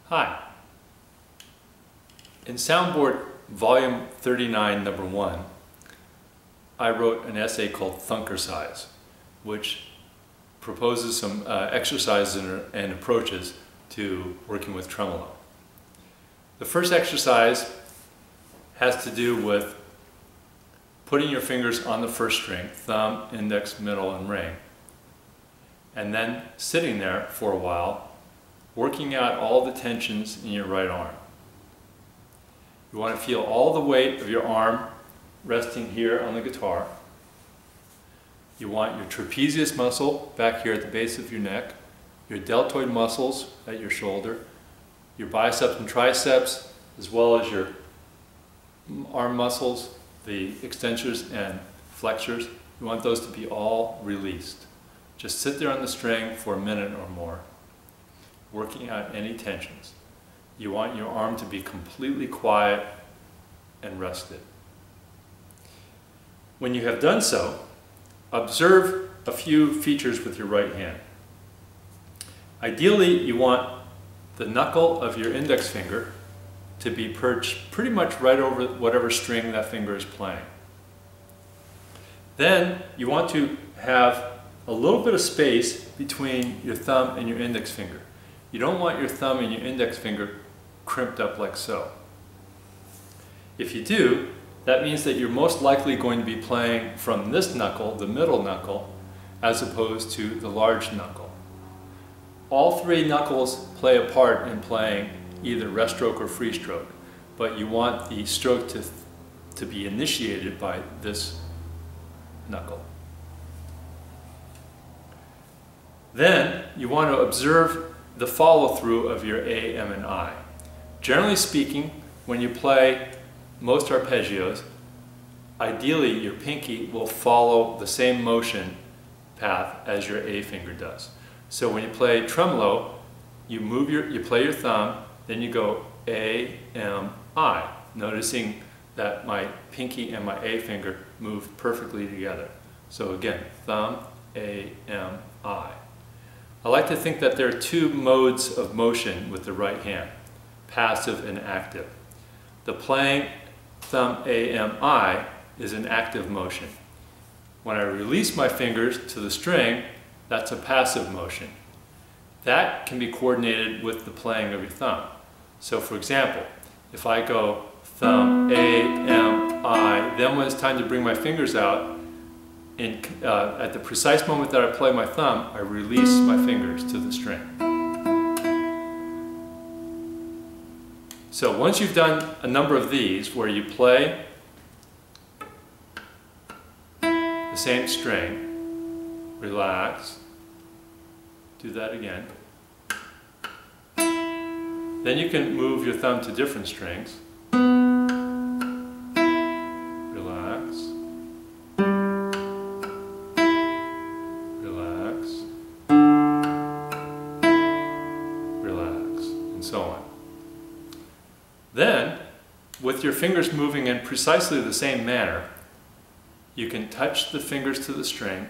Hi. In Soundboard Volume 39, Number 1, I wrote an essay called Thunkercise, which proposes some exercises and approaches to working with tremolo. The first exercise has to do with putting your fingers on the first string, thumb, index, middle, and ring, and then sitting there for a while, working out all the tensions in your right arm. You want to feel all the weight of your arm resting here on the guitar. You want your trapezius muscle back here at the base of your neck, your deltoid muscles at your shoulder, your biceps and triceps, as well as your arm muscles, the extensors and flexors. You want those to be all released. Just sit there on the string for a minute or more, working out any tensions. You want your arm to be completely quiet and rested. When you have done so, observe a few features with your right hand. Ideally, you want the knuckle of your index finger to be perched pretty much right over whatever string that finger is playing. Then you want to have a little bit of space between your thumb and your index finger. You don't want your thumb and your index finger crimped up like so. If you do, that means that you're most likely going to be playing from this knuckle, the middle knuckle, as opposed to the large knuckle. All three knuckles play a part in playing either rest stroke or free stroke, but you want the stroke to be initiated by this knuckle. Then you want to observe the follow-through of your A, M, and I. Generally speaking, when you play most arpeggios, ideally your pinky will follow the same motion path as your A finger does. So when you play tremolo, you play your thumb, then you go A, M, I, noticing that my pinky and my A finger move perfectly together. So again, thumb, A, M, I. I like to think that there are two modes of motion with the right hand, passive and active. The playing thumb, A, M, I is an active motion. When I release my fingers to the string, that's a passive motion. That can be coordinated with the playing of your thumb. So for example, if I go thumb, A, M, I, then when it's time to bring my fingers out, at the precise moment that I play my thumb, I release my fingers to the string. So once you've done a number of these where you play the same string, relax, do that again. Then you can move your thumb to different strings. Relax. Relax. Relax. And so on. Then, with your fingers moving in precisely the same manner, you can touch the fingers to the string,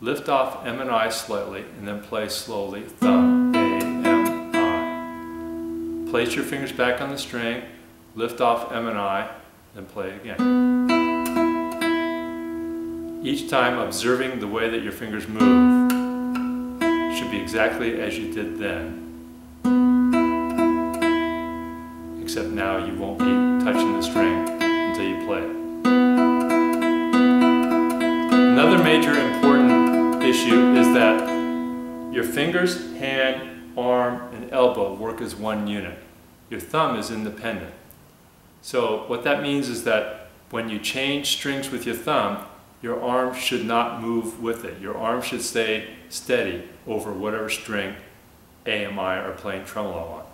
lift off M and I slightly, and then play slowly thumb, A, M, I. Place your fingers back on the string, lift off M and I, then play again. Each time observing the way that your fingers move should be exactly as you did then, except now you won't be touching the string until you play it. Another major important issue is that your fingers, hand, arm, and elbow work as one unit. Your thumb is independent. So what that means is that when you change strings with your thumb, your arm should not move with it. Your arm should stay steady over whatever string A and I are playing tremolo on.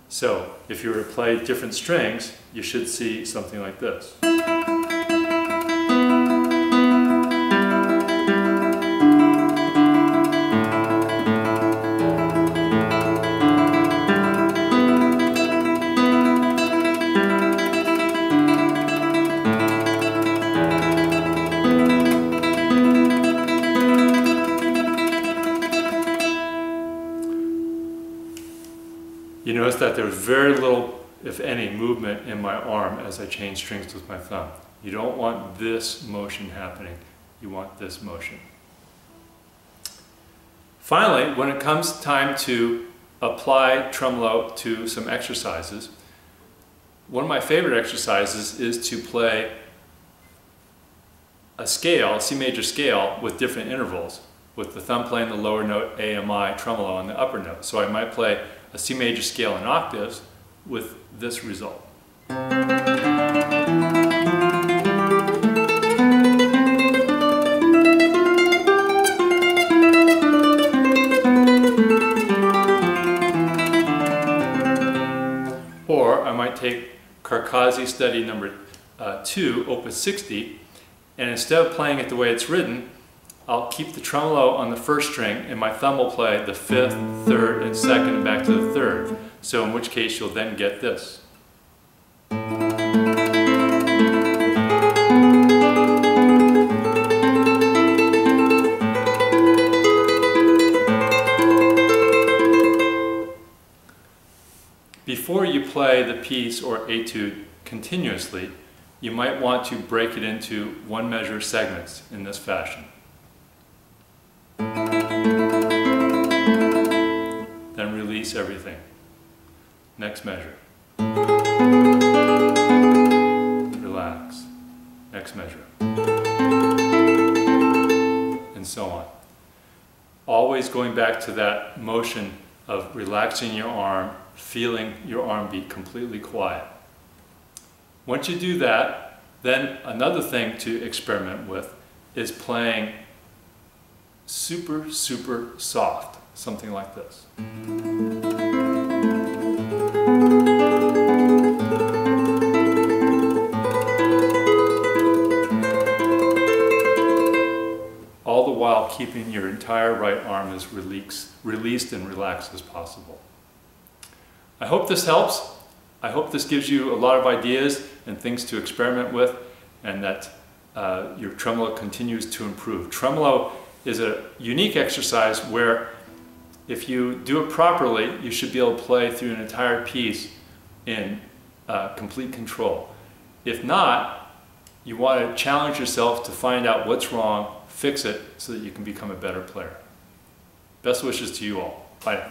So if you were to play different strings, you should see something like this. You notice that there's very little, if any, movement in my arm as I change strings with my thumb. You don't want this motion happening. You want this motion. Finally, when it comes time to apply tremolo to some exercises, one of my favorite exercises is to play a scale, a C major scale, with different intervals, with the thumb playing the lower note, A, M, I, tremolo on the upper note. So I might play a C major scale in octaves with this result. Or I might take Carcasi study number 2, opus 60, and instead of playing it the way it's written, I'll keep the tremolo on the first string and my thumb will play the 5th, 3rd, and 2nd and back to the 3rd. So in which case you'll then get this. Before you play the piece or etude continuously, you might want to break it into one measure segments in this fashion. Then release everything. Next measure. Relax. Next measure. And so on. Always going back to that motion of relaxing your arm, feeling your arm be completely quiet. Once you do that, then another thing to experiment with is playing super, super soft, something like this. All the while keeping your entire right arm as released and relaxed as possible. I hope this helps. I hope this gives you a lot of ideas and things to experiment with, and that your tremolo continues to improve. Tremolo is a unique exercise where if you do it properly, you should be able to play through an entire piece in complete control. If not, you want to challenge yourself to find out what's wrong, fix it, so that you can become a better player. Best wishes to you all. Bye now.